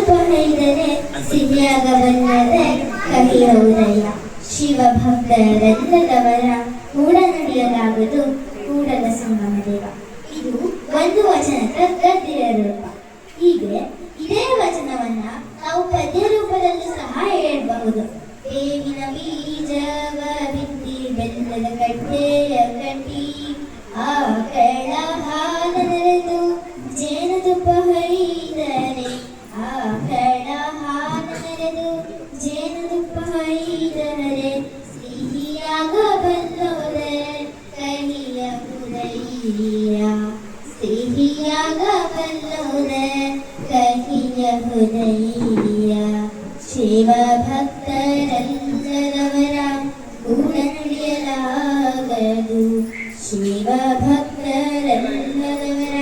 ತುಪ್ಪ ಹೈದರೆ ಸಿಹಿಯಾಗಬಲ್ಲದೆ ಕಹಿಯ ಉದಯ. ಶಿವಭಕ್ತರೆಲ್ಲದವರ ಕೂಡ ನಡೆಯಲಾಗದು ಕೂಡಲ ಸಂಗಮ ದೇವ. ಇದು ಒಂದು ವಚನದ ಗದ್ಯ ರೂಪ. ಹೀಗೆ ಇದೇ ವಚನವನ್ನ ನಾವು ಪದ್ಯ ರೂಪದಲ್ಲೂ ಸಹ ಹೇಳಬಹುದು. ಬೇವಿನ ಬೀಜವ ಬಿತ್ತಿ ಬೆಲ್ಲದ ಕಟ್ಟೆಯ ಕಟ್ಟಿ ಆಕಳ ಹಾಲ ನೆರೆದು ಜೇನುತುಪ್ಪ ಹೈದರೆ ಆಕಳ ಹಾಲ ನೆರೆದು ಜೇನುತುಪ್ಪ ಹೈದರೆ ಸಿಹಿಯಾಗಬಲ್ಲದೆ ಕಹಿಯ ಹೃದಯ. ಸಿಹಿಯಾಗಬಲ್ಲದೆ ಕಹಿಯ ಹೃದಯ. ಶಿವ ಭಕ್ತರೆಲ್ಲದವರ ಕೂಡ ನಡೆಯಲಾಗದು. ಶಿವ ಭಕ್ತರೆಲ್ಲದವರ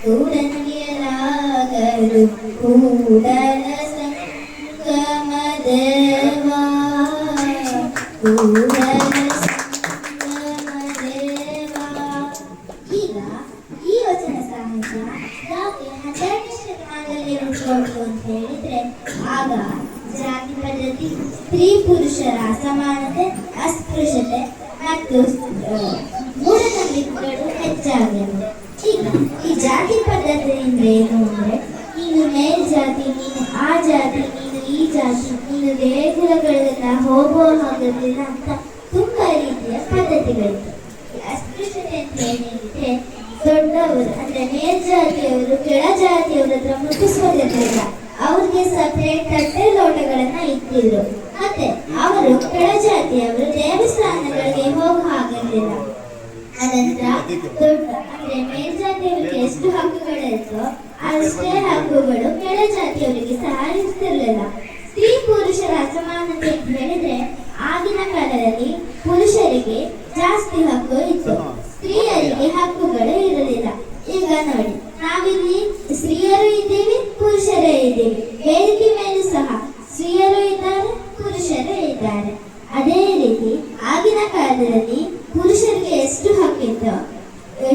ಕೂಡ ನಡೆಯಲಾಗದು ಕೂಡಲ ಸಂಗಮ ದೇವ. ಕೂಡಲ ಸಂಗಮ ದೇವ. ಈಗ ಈ ವಚನ ಸಾಹಿತ್ಯ ಯಾಕೆ 12ನೇ ಶತಮಾನದಲ್ಲಿ ಉಂಟು ಅಂತ ಹೇಳಿದ್ರೆ, ಆಗ ಜಾತಿ ಪದ್ಧತಿ, ಸ್ತ್ರೀ ಪುರುಷರ ಅಸಮಾನತೆ, ಅಸ್ಪೃಶ್ಯತೆ ಮತ್ತು ಮೂಢನಂಬಿಕೆಗಳು ಹೆಚ್ಚಾಗಿವೆ. ಈಗ ಈ ಜಾತಿ ಪದ್ಧತಿಯಿಂದ ಏನು ಅಂದ್ರೆ, ನೀನು ಮೇಲ್ಜಾತಿ, ನೀನು ಆ ಜಾತಿ, ನೀನು ಈ ಜಾತಿ, ನೀನು ದೇಗುಲಗಳಿಗೆಲ್ಲ ಹೋಗುವ ಹಾಗಲಿಲ್ಲ ಅಂತ ತುಂಬಾ ರೀತಿಯ ಪದ್ಧತಿಗಳಿವೆ. ಅಸ್ಪೃಶ್ಯತೆ ಅಂತ ಏನಿದೆ, ದೊಡ್ಡವರು ಅಂದ್ರೆ ಮೇಲ್ಜಾತಿಯವರು ಕೆಳ ಜಾತಿಯವರ ಹತ್ರ ಮುಟ್ಟಿಸೋದಿರಲಿಲ್ಲ. ಅವ್ರಿಗೆ ಸಪರೇಟ್ ತಟ್ಟೆ ಲೋಟಗಳನ್ನ ಇಟ್ಟಿದ್ರು. ಮತ್ತೆ ಅವರು ಕೆಳ ಜಾತಿಯವರು ದೇವಸ್ಥಾನಗಳಿಗೆ ಹೋಗೋ ಹಾಗಿರ್ಲಿಲ್ಲ. ಅನಂತರ ದೊಡ್ಡ ಅಂದ್ರೆ ಮೇಲ್ಜಾತಿಯವರಿಗೆ ಎಷ್ಟು ಹಕ್ಕುಗಳಿರ್ತೋ ಅಷ್ಟೇ ಹಕ್ಕುಗಳು ಕೆಳ ಜಾತಿಯವರಿಗೆ ಸಹ ಇರ್ತಿರ್ಲಿಲ್ಲ. ಸ್ತ್ರೀ ಪುರುಷರ ಅಸಮಾನತೆ ಅಂತ ಹೇಳಿದ್ರೆ, ಆಗಿನ ಕಾಲದಲ್ಲಿ ಪುರುಷರಿಗೆ ಜಾಸ್ತಿ ಹಕ್ಕು ಇತ್ತು, ಸ್ತ್ರೀಯರಿಗೆ ಹಕ್ಕುಗಳು ಇರಲಿಲ್ಲ. ಈಗ ನೋಡಿ, ನಾವಿಲ್ಲಿ ಸ್ತ್ರೀಯರು ಇದ್ದೀವಿ, ಪುರುಷರೇ ಇದ್ದೀವಿ. ವೇದಿಕೆ ಮೇಲೂ ಸಹ ಸ್ತ್ರೀಯರು ಇದ್ದಾರೆ, ಪುರುಷರೇ ಇದ್ದಾರೆ. ಅದೇ ರೀತಿ ಆಗಿನ ಕಾಲದಲ್ಲಿ ಪುರುಷರಿಗೆ ಎಷ್ಟು ಹಕ್ಕಿತ್ತು,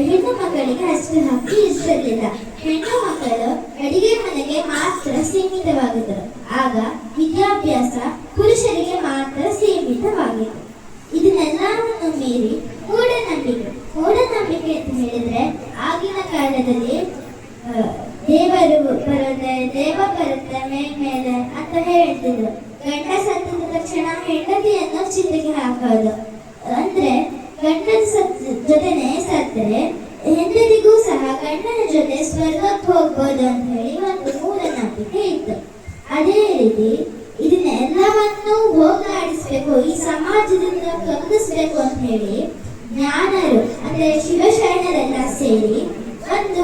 ಹೆಣ್ಣು ಮಕ್ಕಳಿಗೆ ಅಷ್ಟು ಹಕ್ಕು ಇರ್ತಿರ್ಲಿಲ್ಲ. ಹೆಣ್ಣು ಮಕ್ಕಳು ಅಡಿಗೆ ಮನೆಗೆ ಮಾತ್ರ ಸೀಮಿತವಾಗಿದ್ದರು. ಆಗ ವಿದ್ಯಾಭ್ಯಾಸ ಪುರುಷರಿಗೆ ಮಾತ್ರ ಸೀಮಿತವಾಗಿತ್ತು. ಇದನ್ನೆಲ್ಲವನ್ನು ಮೀರಿ ಮೂಢನಂಬಿಕೆ. ಮೂಢನಂಬಿಕೆ ಅಂತ ಹೇಳಿದ್ರೆ, ಆಗಿನ ಕಾಲದಲ್ಲಿ ದೇವರು ಬರುತ್ತೆ, ದೇವ ಬರುತ್ತೆ ಮೇಲೆ ಅಂತ ಹೇಳ್ತಿದ್ರು. ಗಂಡ ಸತ್ತದ ತಕ್ಷಣ ಹೆಂಡತಿಯನ್ನು ಚಿತೆಗೆ ಹಾಕೋದು. ಅಂದ್ರೆ ಗಂಡನ ಜೊತೆನೆ ಸತ್ತರೆ ಹೆಂಡತಿಗೂ ಸಹ ಗಂಡನ ಜೊತೆ ಸ್ವರ್ಗಕ್ಕೆ ಹೋಗ್ಬೋದು ಅಂತ ಹೇಳಿ ಒಂದು ಮೂಢನಂಬಿಕೆ ಇತ್ತು. ಅದೇ ರೀತಿ ಇದನ್ನೆಲ್ಲವನ್ನು ಹೋಗಲಾಡಿಸ್ಬೇಕು, ಈ ಸಮಾಜದಿಂದ ತೊಲಗಿಸ್ಬೇಕು ಅಂತ ಹೇಳಿ ಜ್ಞಾನರು ಅಂದ್ರೆ ಶಿವಶರಣರೆಲ್ಲ ಸೇರಿ ಒಂದು